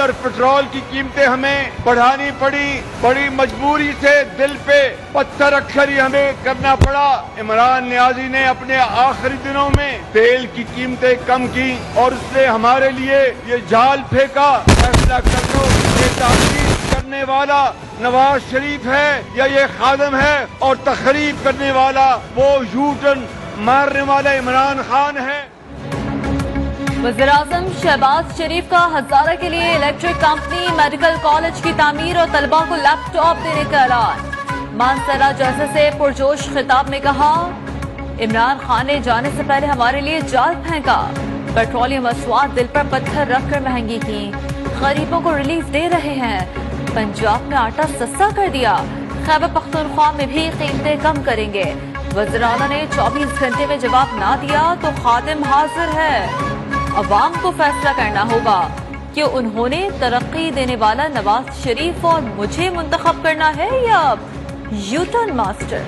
اور पेट्रोल की कीमतें हमें बढ़ानी पड़ी, बड़ी मजबूरी से दिल पे पत्थर रखकर ही हमें करना पड़ा। इमरान नियाजी ने अपने आखिरी दिनों में तेल की कीमतें कम की और उसने हमारे लिए ये जाल फेंका। फैसला कर लो, ये तारीफ करने वाला नवाज शरीफ है या ये खादम है, और तखरीब करने वाला वो यूटर्न मारने वाला इमरान खान है। वज़ीर-ए-आज़म शहबाज शरीफ का हज़ारा के लिए इलेक्ट्रिक कंपनी, मेडिकल कॉलेज की तामीर और तलबा को लैपटॉप देने का ऐलान। मानसरा जलसे से पुरजोश खिताब में कहा, इमरान खान ने जाने से पहले हमारे लिए जाल फेंका, पेट्रोलियम मसवाद दिल पर पत्थर रखकर महंगी की, गरीबों को रिलीफ दे रहे हैं, पंजाब में आटा सस्ता कर दिया, खैबर पख्तूनख्वा में भी कीमतें कम करेंगे। वज़ीर-ए-आला ने 24 घंटे में जवाब ना दिया तो खादिम हाजिर है। अवाम को फैसला करना होगा कि उन्होंने तरक्की देने वाला नवाज शरीफ और मुझे मुंतखब करना है या यूटर्न मास्टर।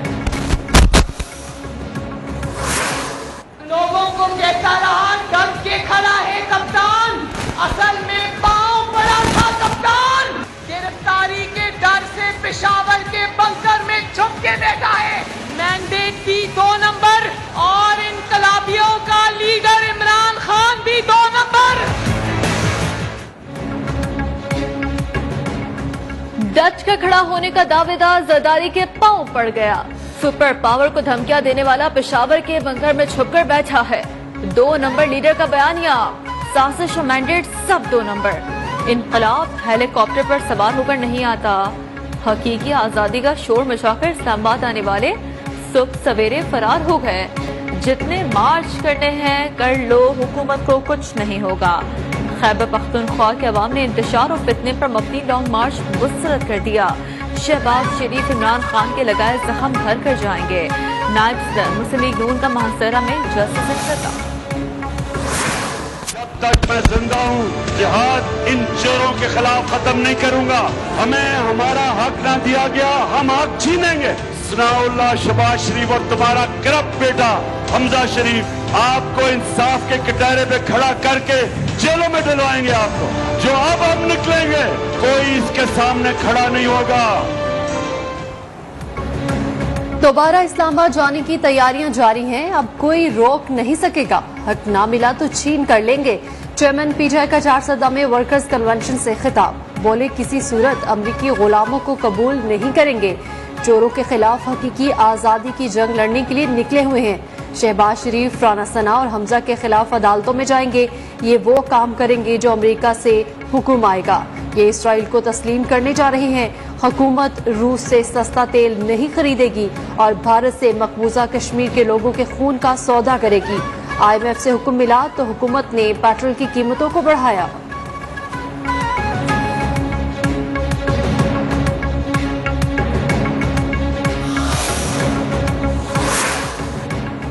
लोगों को कहता रहा डर के खड़ा है कप्तान, असल में पांव पड़ा था कप्तान। गिरफ्तारी के डर से पेशावर के बंकर में छुप के बैठा है। मैंडेट भी 2 नंबर और इनकलाबियों का लीडर इमरान खान भी 2 नंबर। डच का खड़ा होने का दावेदार जरदारी के पांव पड़ गया। सुपर पावर को धमकियां देने वाला पेशावर के बंकर में छुपकर बैठा है। 2 नंबर लीडर का बयानिया, साजिश और मैंडेट सब 2 नंबर। इनकलाब हेलीकॉप्टर पर सवार होकर नहीं आता, हकीकी आजादी का शोर मचाकर इस्लामाबाद आने वाले सुबह सवेरे फरार हो गए। जितने मार्च करने हैं कर लो, हुकूमत को कुछ नहीं होगा। खैबर पख्तूनख्वा के अवाम ने इंतशार और फितने पर मबनी लॉन्ग मार्च मुस्तरद कर दिया। शहबाज शरीफ इमरान खान के लगाए जख्म भर कर जाएंगे। नायब सदर मुस्लिम लीग नून का महासरा में जस्टिस खिताब। जब तक मैं जिंदा हूँ जिहाद इन चोरों के खिलाफ खत्म नहीं करूंगा। हमें हमारा हक ना दिया गया, हम हक छीनेंगे। सनाउल्लाह शहबाज शरीफ और तुम्हारा करप्ट बेटा हमजा शरीफ आपको इंसाफ के कटहरे पे खड़ा करके जेलों में डलवाएंगे। आपको जो अब हम निकलेंगे कोई इसके सामने खड़ा नहीं होगा। दोबारा इस्लामाबाद जाने की तैयारियां जारी हैं, अब कोई रोक नहीं सकेगा। हक ना मिला तो छीन कर लेंगे। चेयरमैन पीटीआई का 4 सदा में वर्कर्स कन्वेंशन से खिताब, बोले किसी सूरत अमरीकी गुलामों को कबूल नहीं करेंगे। चोरों के खिलाफ हकीकी आजादी की जंग लड़ने के लिए निकले हुए हैं। शहबाज शरीफ, राना सना और हमजा के खिलाफ अदालतों में जाएंगे। ये वो काम करेंगे जो अमेरिका से हुक्म आएगा। ये इसराइल को तस्लीम करने जा रहे हैं। हुकूमत रूस से सस्ता तेल नहीं खरीदेगी और भारत से मकबूजा कश्मीर के लोगों के खून का सौदा करेगी। IMF से हुक्म मिला तो हुकूमत ने पेट्रोल की कीमतों को बढ़ाया।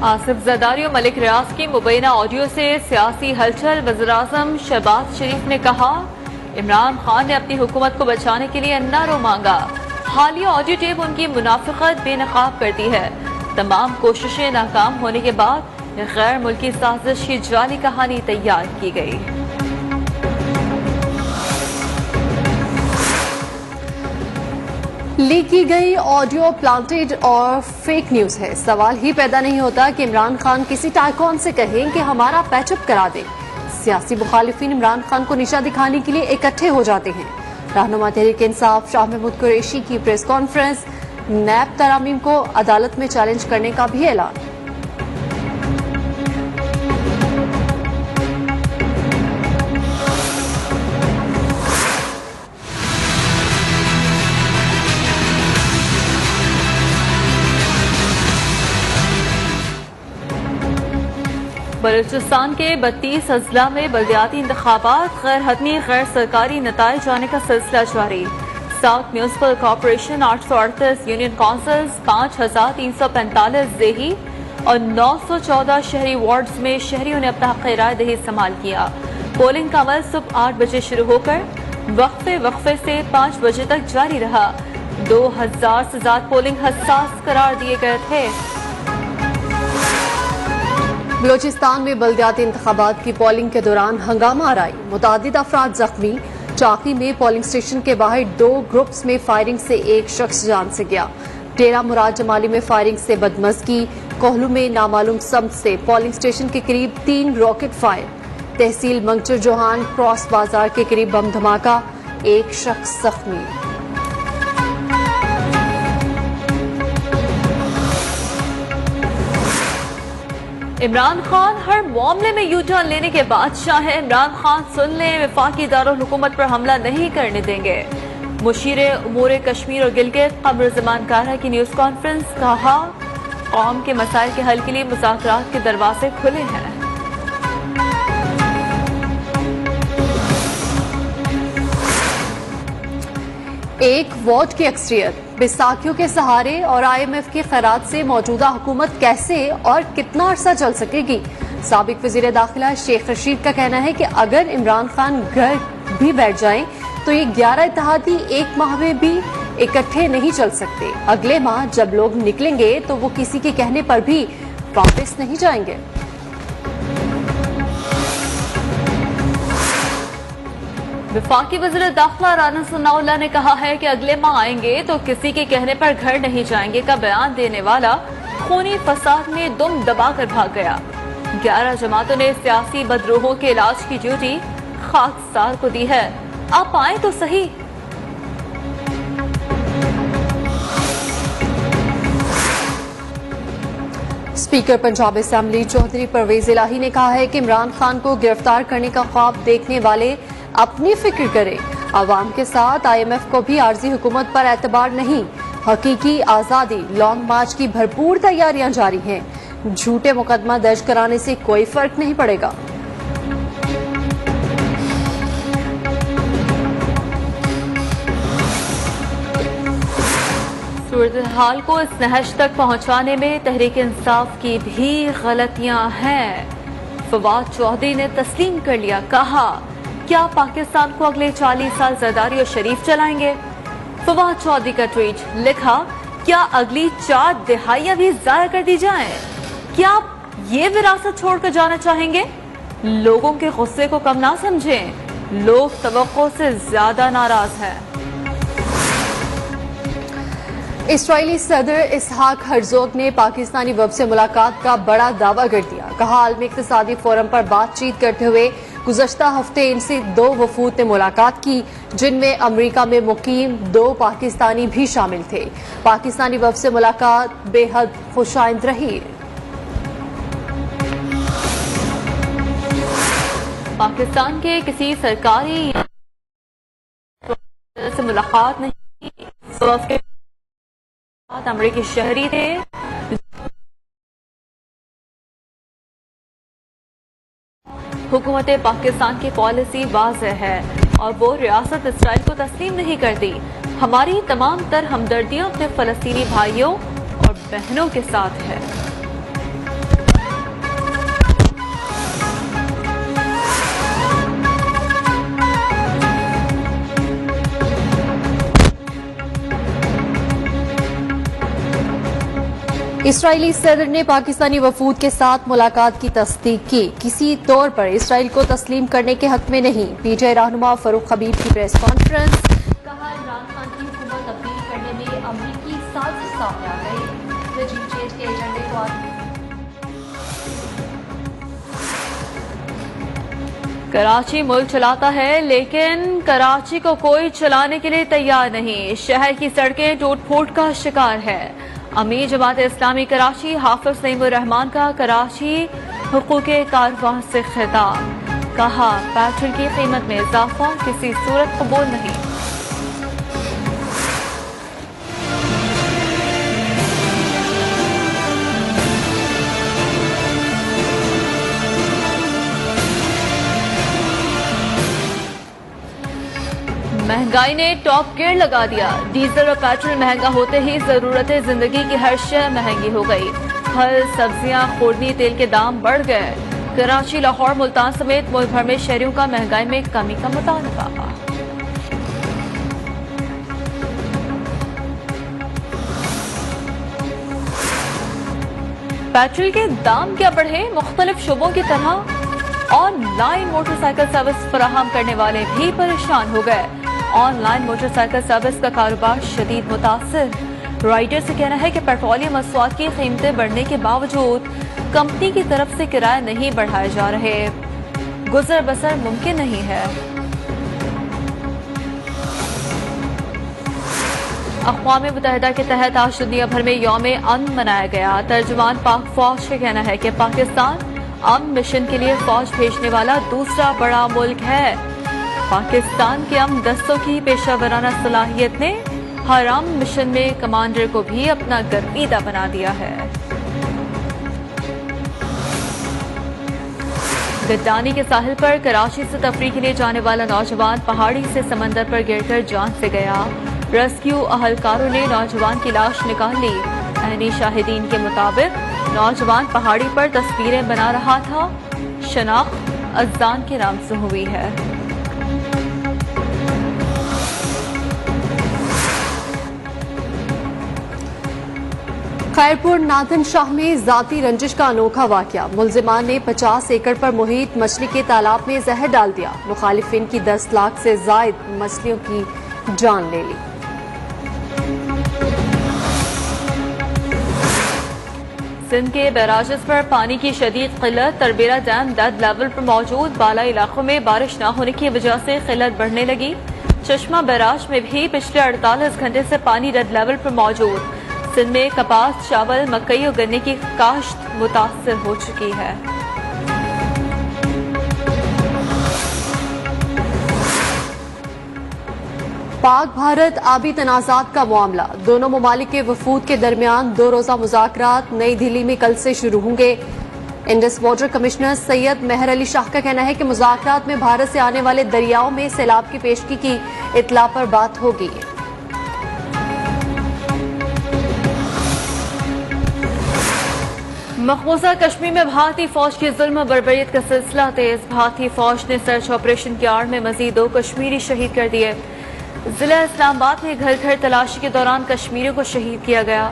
आसिफ जरदारी और मलिक रियाज की मुबैना ऑडियो से सियासी हलचल। वज़ीर-ए-आज़म शहबाज शरीफ ने कहा, इमरान खान ने अपनी हुकूमत को बचाने के लिए अन्नारो मांगा। हालिया ऑडियो टेप उनकी मुनाफिकत बेनकाब करती है। तमाम कोशिशें नाकाम होने के बाद गैर मुल्की साजिश की जाली कहानी तैयार की गई। लीक की गई ऑडियो प्लांटेड और फेक न्यूज है। सवाल ही पैदा नहीं होता कि इमरान खान किसी टाइकॉन से कहें कि हमारा पैचअप करा दे। सियासी मुखालिफिन इमरान खान को निशा दिखाने के लिए इकट्ठे हो जाते हैं। रहनुमा तहरीक इंसाफ शाह महमूद कुरैशी की प्रेस कॉन्फ्रेंस, नैब तरामीम को अदालत में चैलेंज करने का भी ऐलान। बलूचिस्तान के 32 अजला में बल्दियाती इंतखाबात गैर हतमी गैर सरकारी नताइज आने का सिलसिला जारी। South municipal corporation 838 union councils, 5345 देही और 914 शहरी वार्ड्स में शहरियों ने अपना हक़ राय दही इस्तेमाल किया। पोलिंग का अमल सुबह 8 बजे शुरू होकर वक्फे से 5 बजे तक जारी रहा। 2000 से ज्यादा पोलिंग हसास करार दिए गए थे। बलूचिस्तान में बल्दियाती इंतखाबात की पोलिंग के दौरान हंगामा आराई, मुतादिद अफराद जख्मी। चाकी में पोलिंग स्टेशन के बाहर 2 ग्रुप्स में फायरिंग से एक शख्स जान से गया। डेरा मुराद जमाली में फायरिंग से बदमज़गी, कोहलू में नामालूम समत से पोलिंग स्टेशन के करीब 3 रॉकेट फायर, तहसील मंगचर जोहान क्रॉस बाजार के करीब बम धमाका, एक शख्स जख्मी। इमरान खान हर मामले में यू टर्न लेने के बादशाह है। इमरान खान सुन लें, वफाकी दारुल हुकूमत पर हमला नहीं करने देंगे। मुशीरे उमूर कश्मीर और गिलगित कमर ज़मान कारा की न्यूज़ कॉन्फ्रेंस, कहा कौम के मसाइल के हल के लिए मुज़ाकरात के दरवाजे खुले हैं। एक वोट की अक्सरियत, बैसाखियों के सहारे और IMF के खैरात से मौजूदा हुकूमत कैसे और कितना अरसा चल सकेगी। साबिक वज़ीर दाखिला शेख रशीद का कहना है कि अगर इमरान खान घर भी बैठ जाएं तो ये 11 इत्तेहादी एक माह में भी इकट्ठे नहीं चल सकते। अगले माह जब लोग निकलेंगे तो वो किसी के कहने पर भी वापस नहीं जाएंगे। वफाकी वज़ीर दाखिला राना सनाउल्लाह ने कहा है कि अगले माह आएंगे तो किसी के कहने पर घर नहीं जाएंगे का बयान देने वाला खूनी फसाद में दुम दबाकर भाग गया। 11 जमातों ने सियासी बदरूहों के इलाज की ड्यूटी खाकसार को दी है, आप आए तो सही। स्पीकर पंजाब असेंबली चौधरी परवेज इलाही ने कहा है कि इमरान खान को गिरफ्तार करने का ख्वाब देखने वाले अपनी फिक्र करें। आवाम के साथ IMF को भी आर्जी हुकूमत पर एतबार नहीं। हकीकी आज़ादी लॉन्ग मार्च की भरपूर तैयारियां जारी हैं। झूठे मुकदमा दर्ज कराने से कोई फर्क नहीं पड़ेगा। सूरत हाल को इस नहज तक पहुंचाने में तहरीक इंसाफ की भी गलतियां हैं। फवाद चौधरी ने तस्लीम कर लिया, कहा क्या पाकिस्तान को अगले 40 साल जरदारी और शरीफ चलाएंगे। फवाद चौधरी का ट्वीट, लिखा क्या अगली 4 दिहाइयां भी जाया कर दी जाएं? क्या आप ये विरासत छोड़कर जाना चाहेंगे? लोगों के गुस्से को कम ना समझें, लोग तवक्को से ज्यादा नाराज हैं। इस्राइली सदर इसहाक हर्जोग ने पाकिस्तानी वफ़द से मुलाकात का बड़ा दावा कर दिया। कहा आलमी इक़्तिसादी फोरम पर बातचीत करते हुए गुज़श्ता हफ्ते इनसे 2 वफूद ने मुलाकात की, जिनमें अमरीका में मुकीम 2 पाकिस्तानी भी शामिल थे। पाकिस्तानी वफ़द से मुलाकात बेहद खुशाइंद रही। पाकिस्तान के किसी सरकारी से मुलाकात नहीं, वफ़द के अमरीकी शहरी थे। हुकूमत पाकिस्तान की पॉलिसी वाज़ेह है और वो रियासत इसराइल को तस्लीम नहीं करती। हमारी तमाम तर हमदर्दियां अपने फलस्तीनी भाइयों और बहनों के साथ है। इस्राइली सदर ने पाकिस्तानी वफूद के साथ मुलाकात की तस्दीक की, किसी तौर पर इसराइल को तस्लीम करने के हक में नहीं। PTI रहनुमा फरूख हबीब की प्रेस कॉन्फ्रेंस, कहा इमरान खान की हुकूमत तब्दील करने में अमरीकी साजिश सामने आ गई। रजीम चेंज के एजेंडे को कराची मुल्क चलाता है लेकिन कराची को कोई चलाने के लिए तैयार नहीं। शहर की सड़कें टूट फूट का शिकार है। अमीर जमात इस्लामी कराची हाफिज नईमुर रहमान का कराची हुकूके कारवां से खिताब, कहा पेट्रोल की कीमत में इजाफा किसी सूरत कबूल नहीं। महंगाई ने टॉप गियर लगा दिया। डीजल और पेट्रोल महंगा होते ही जरूरतें जिंदगी की हर शय महंगी हो गई। फल, सब्जियां, खूरनी तेल के दाम बढ़ गए। कराची, लाहौर, मुल्तान समेत मुल्क भर में शहरियों का महंगाई में कमी का मुतालबा। पेट्रोल के दाम क्या बढ़े? मुख्तलिफ शोबों की तरह on line motor cycle service فراہم کرنے والے بھی پریشان ہو گئے. On line motor cycle service کا کاروبار شدید متاثر. رائڈر سے کہنا ہے کہ پیٹرولیم مصنوعات کی قیمتیں بڑھنے کے باوجود کمپنی کی طرف سے کرائے نہیں بڑھائے جا رہے. گزر بسر ممکن نہیں ہے. اقوام متحدہ کے تحت آج دنیا بھر میں یوم امن منایا گیا. ترجمان پاک فوج کا کہنا ہے کہ پاکستان امن مشن کے لیے فوج بھیجنے والا دوسرا بڑا ملک ہے. پاکستان کے امن دستوں کی پیشہ ورانہ صلاحیت نے ہر امن مشن میں کمانڈر کو بھی اپنا گرویدہ بنا دیا ہے. گدانی کے ساحل پر کراچی سے تفریح کے لیے جانے والا نوجوان پہاڑی سے سمندر پر گر کر جان سے گیا. ریسکیو اہلکاروں نے نوجوان کی لاش نکال لی. عینی شاہدین کے مطابق نوجوان پہاڑی پر تصویریں بنا رہا تھا. شناخت اذان کے نام سے ہوئی ہے. خیرپور نادن شاہ میں ذاتی رنجش کا انوکھا واقعہ. ملزمان نے 50 ایکڑ پر محیط مچھلی کے تالاب میں زہر ڈال دیا. مخالفین کی 10 لاکھ سے زائد مچھلیوں کی جان لے لی. سندھ کے بیراجز پر پانی کی شدید قلت. تربیرا ڈیم ڈیڈ لیول پر موجود بالائی علاقوں میں بارش نہ ہونے کی وجہ سے قلت بڑھنے لگی. چشمہ بیراج میں بھی پچھلے 48 گھنٹے سے پانی ڈیڈ لیول پر موجود. سندھ میں کپاس، چاول، مکئی اور گنے کی کاشت متاثر ہو چکی ہے. پاک بھارت آبی تنازعات کا معاملہ. دونوں ممالک کے وفود کے درمیان 2 روزہ مذاکرات نئی دہلی میں کل سے شروع ہوں گے. انڈس واٹر کمشنر سید مہر علی شاہ کا کہنا ہے کہ مذاکرات میں بھارت سے آنے والے دریاؤں میں سیلاب کی پیشگی کی اطلاع پر بات ہوگی. مقبوضہ کشمیر میں بھارتی فوج کی ظلم و بربریت کا سلسلہ تیز. بھارتی فوج نے سرچ آپریشن کی آڑ میں مزید 2 کشمیری شہید کر دیے. ضلع اسلام آباد میں گھر گھر تلاشی کے دوران کشمیریوں کو شہید کیا گیا.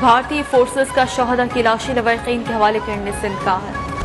بھارتی فورسز کا شہداء کی لاشیں لواحقین کے حوالے کرنے سے انکار.